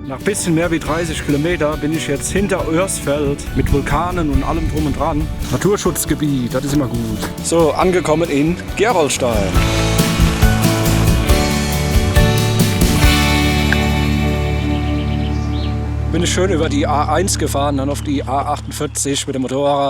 Nach ein bisschen mehr wie 30 Kilometer bin ich jetzt hinter Örsfeld mit Vulkanen und allem drum und dran. Naturschutzgebiet, das ist immer gut. So, angekommen in Gerolstein. Bin ich schön über die A1 gefahren, dann auf die A48 mit dem Motorrad.